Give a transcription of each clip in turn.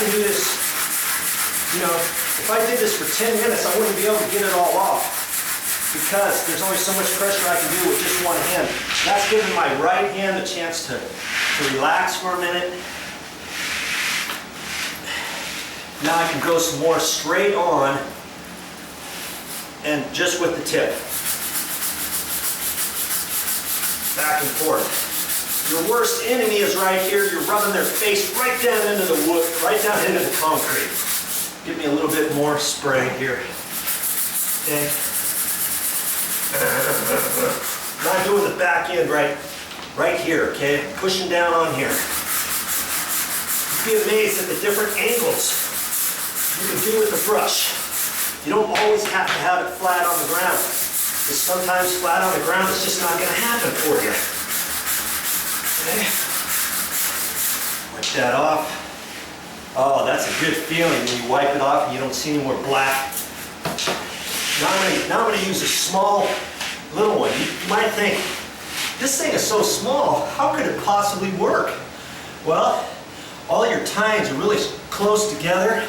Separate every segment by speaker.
Speaker 1: can do this, you know, if I did this for 10 minutes, I wouldn't be able to get it all off because there's only so much pressure I can do with just one hand. That's giving my right hand a chance to relax for a minute. Now I can go some more straight on and just with the tip. Back and forth. Your worst enemy is right here. You're rubbing their face right down into the wood, right down into the concrete. Give me a little bit more spray here. Okay. Now I'm doing the back end right here, okay? Pushing down on here. You'd be amazed at the different angles you can do with the brush. You don't always have to have it flat on the ground. Because sometimes flat on the ground is just not going to happen for you. Okay. Wipe that off. Oh, that's a good feeling when you wipe it off and you don't see any more black. Now I'm going to use a small little one. You might think, this thing is so small, how could it possibly work? Well, all your tines are really close together.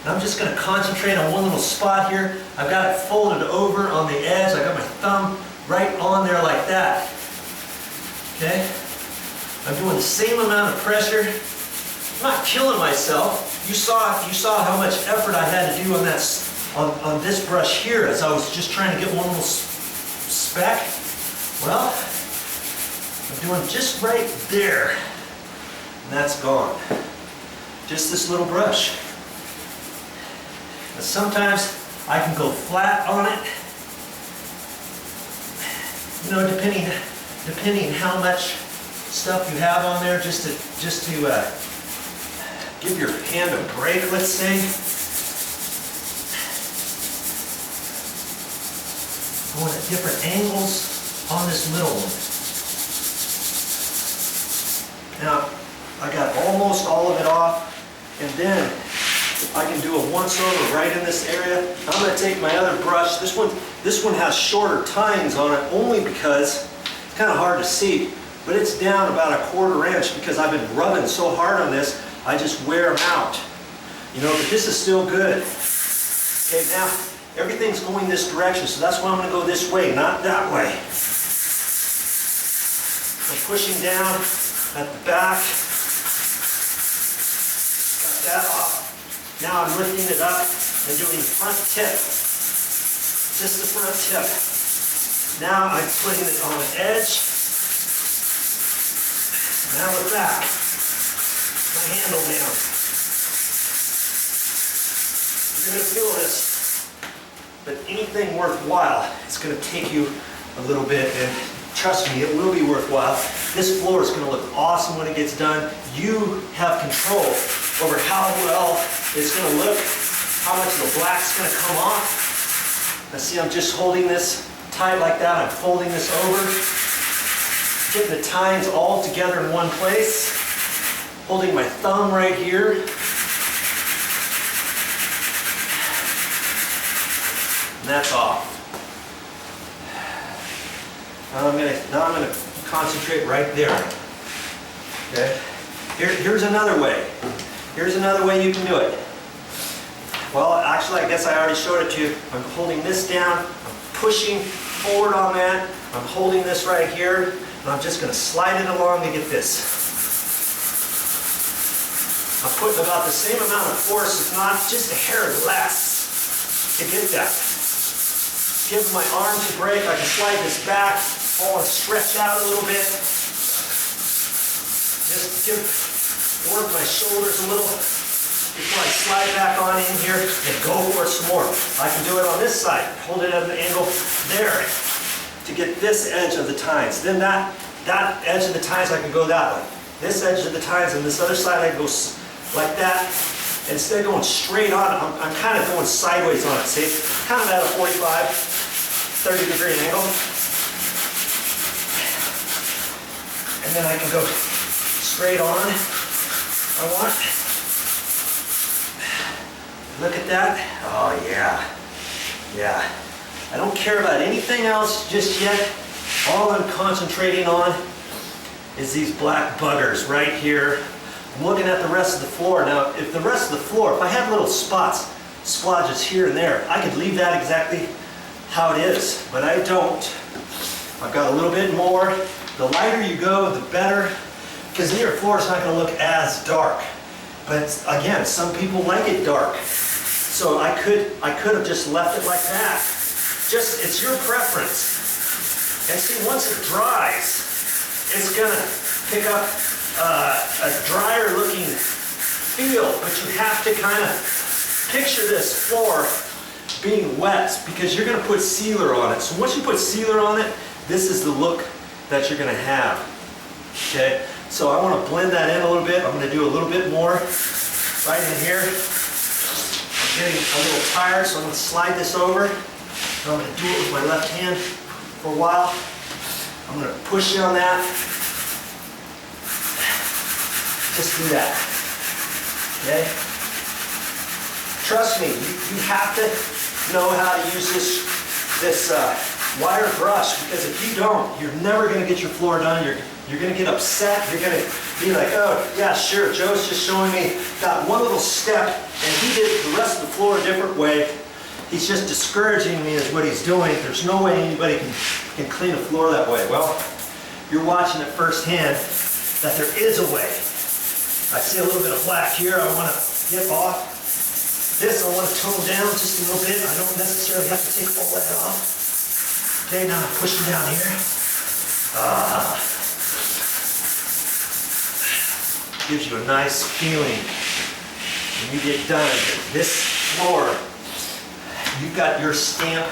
Speaker 1: And I'm just going to concentrate on one little spot here. I've got it folded over on the edge. I got my thumb right on there like that. Okay? I'm doing the same amount of pressure. I'm not killing myself. You saw how much effort I had to do on this brush here as I was just trying to get one little speck. Well, I'm doing just right there. And that's gone. Just this little brush. And sometimes I can go flat on it. You know, depending how much stuff you have on there, just to give your hand a break, let's say. Going at different angles on this middle one. Now, I got almost all of it off, and then I can do a once over right in this area. I'm going to take my other brush. This one has shorter tines on it only because it's kind of hard to see, but it's down about 1/4 inch because I've been rubbing so hard on this, I just wear them out. You know, but this is still good. Okay, now everything's going this direction, so that's why I'm going to go this way, not that way. I'm pushing down at the back. Got that off. Now I'm lifting it up and doing front tip. Just the front tip. Now I'm putting it on the edge. Now with that, my handle down. You're going to feel this. But anything worthwhile, it's going to take you a little bit, and trust me, it will be worthwhile. This floor is going to look awesome when it gets done. You have control over how well it's going to look, how much of the black's going to come off. Now see, I'm just holding this tight like that. I'm folding this over, getting the tines all together in one place, holding my thumb right here. And that's off. Now I'm going to concentrate right there. Okay. Here's another way. Here's another way you can do it. Well, actually, I guess I already showed it to you. I'm holding this down. I'm pushing forward on that. I'm holding this right here, and I'm just going to slide it along to get this. I'm putting about the same amount of force, if not just a hair less, to get that. Give my arms a break. I can slide this back. I want to stretch out a little bit. Just work my shoulders a little before I slide back on in here and go for it some more. I can do it on this side. Hold it at an angle there to get this edge of the tines. Then that edge of the tines, I can go that way. This edge of the tines and this other side, I can go like that. Instead of going straight on, I'm kind of going sideways on it, see? Kind of at a 45, 30-degree angle. And then I can go straight on if I want. Look at that. Oh yeah. Yeah. I don't care about anything else just yet. All I'm concentrating on is these black buggers right here I'm looking at the rest of the floor. Now, if the rest of the floor, if I had little spots, splodges here and there, I could leave that exactly how it is, but I don't. I've got a little bit more. The lighter you go, the better, because then your floor is not going to look as dark. But again, some people like it dark. So I could have just left it like that. Just, it's your preference. And see, once it dries, it's gonna pick up a drier looking feel, but you have to kind of picture this floor being wet because you're gonna put sealer on it. So once you put sealer on it, this is the look that you're gonna have, okay? So I wanna blend that in a little bit. I'm gonna do a little bit more right in here. I'm getting a little tired, so I'm gonna slide this over. And I'm gonna do it with my left hand for a while. I'm gonna push on that. Just do that, okay? Trust me, you have to know how to use this wire brush, because if you don't, you're never gonna get your floor done. You're gonna get upset. You're gonna be like, oh, yeah, sure, Joe's just showing me that one little step, and he did the rest of the floor a different way. He's just discouraging me is what he's doing. There's no way anybody can clean a floor that way. Well, you're watching it firsthand that there is a way. I see a little bit of black here. I want to get off. This I want to tone down just a little bit. I don't necessarily have to take all that off. Okay, now I'm pushing down here. Gives you a nice feeling when you get done. This floor, you've got your stamp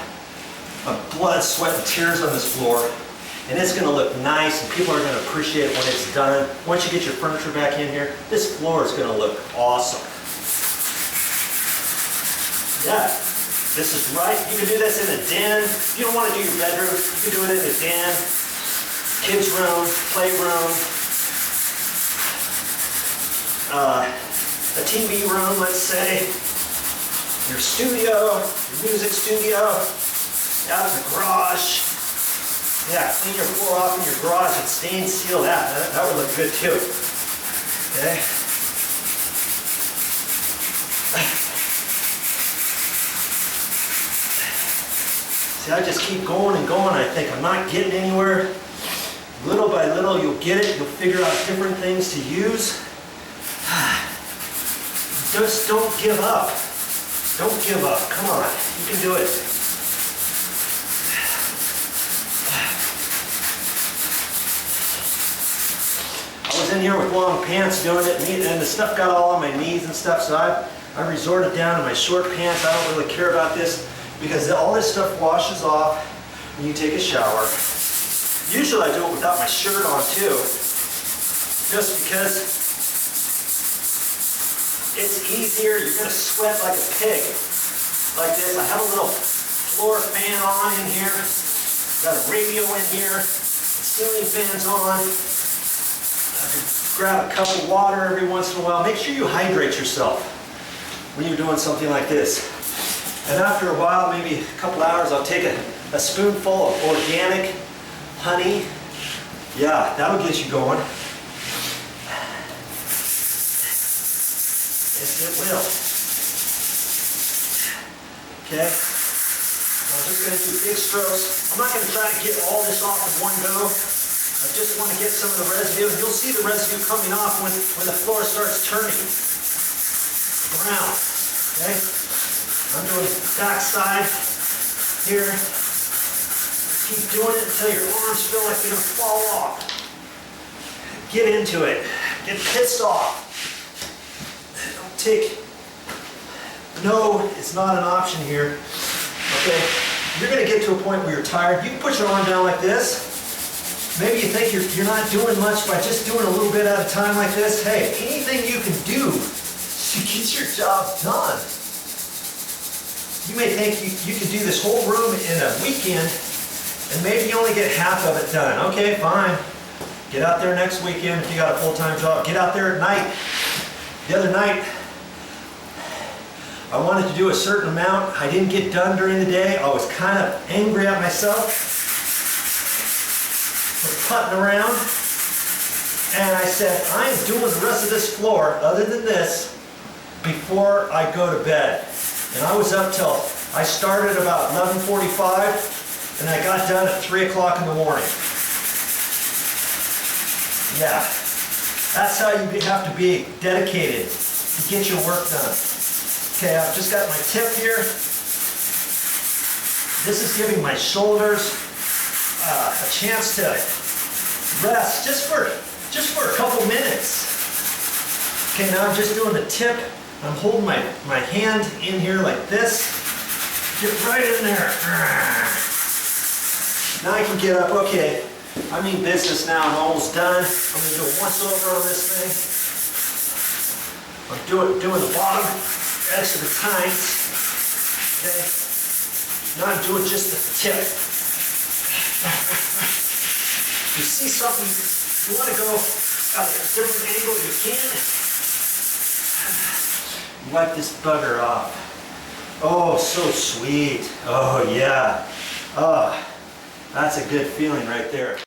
Speaker 1: of blood, sweat, and tears on this floor, and it's going to look nice, and people are going to appreciate it when it's done. Once you get your furniture back in here, this floor is going to look awesome. Yeah, this is right. You can do this in a den. If you don't want to do your bedroom, you can do it in a den, kids' room, playroom, a TV room, let's say, your studio, your music studio, out in the garage. Yeah, clean your floor off in your garage and stain seal that. That would look good too. Okay. See, I just keep going and going. I think I'm not getting anywhere. Little by little, you'll get it. You'll figure out different things to use. Just don't give up. Don't give up. Come on. You can do it. I was in here with long pants doing it, and the stuff got all on my knees and stuff, so I resorted down to my short pants. I don't really care about this because all this stuff washes off when you take a shower. Usually I do it without my shirt on too, just because it's easier. You're going to sweat like a pig. Like this. I have a little floor fan on in here. Got a radio in here. Ceiling fan's on. I can grab a cup of water every once in a while. Make sure you hydrate yourself when you're doing something like this. And after a while, maybe a couple hours, I'll take a spoonful of organic honey. Yeah, that'll get you going. Yes, it will. Okay? I'm just going to do big strokes. I'm not going to try to get all this off in one go. I just want to get some of the residue. You'll see the residue coming off when the floor starts turning brown. Okay? I'm doing back side here. Keep doing it until your arms feel like they're going to fall off. Get into it. Get pissed off. Don't take... No, it's not an option here. Okay? You're going to get to a point where you're tired. You can put your arm down like this. Maybe you think you're not doing much by just doing a little bit at a time like this. Hey, anything you can do to get your job done. You may think you can do this whole room in a weekend, and maybe you only get half of it done. Okay, fine. Get out there next weekend if you got a full-time job. Get out there at night. The other night, I wanted to do a certain amount. I didn't get done during the day. I was kind of angry at myself. Was putting around, and I said, I am doing the rest of this floor, other than this, before I go to bed. And I was up till, I started about 11:45, and I got done at 3 o'clock in the morning. Yeah, that's how you have to be dedicated to get your work done. Okay, I've just got my tip here. This is giving my shoulders a chance to rest just for a couple minutes. Okay, now I'm just doing the tip. I'm holding my hand in here like this. Get right in there. Now I can get up. Okay, I'm in business now. I'm almost done. I'm going to do a once over on this thing. I'm doing the bottom edge of the tines. Okay. Now I'm doing just the tip. If you see something, you want to go at a different angle, you can. Wipe this bugger off. Oh, so sweet. Oh, yeah. Oh, that's a good feeling right there.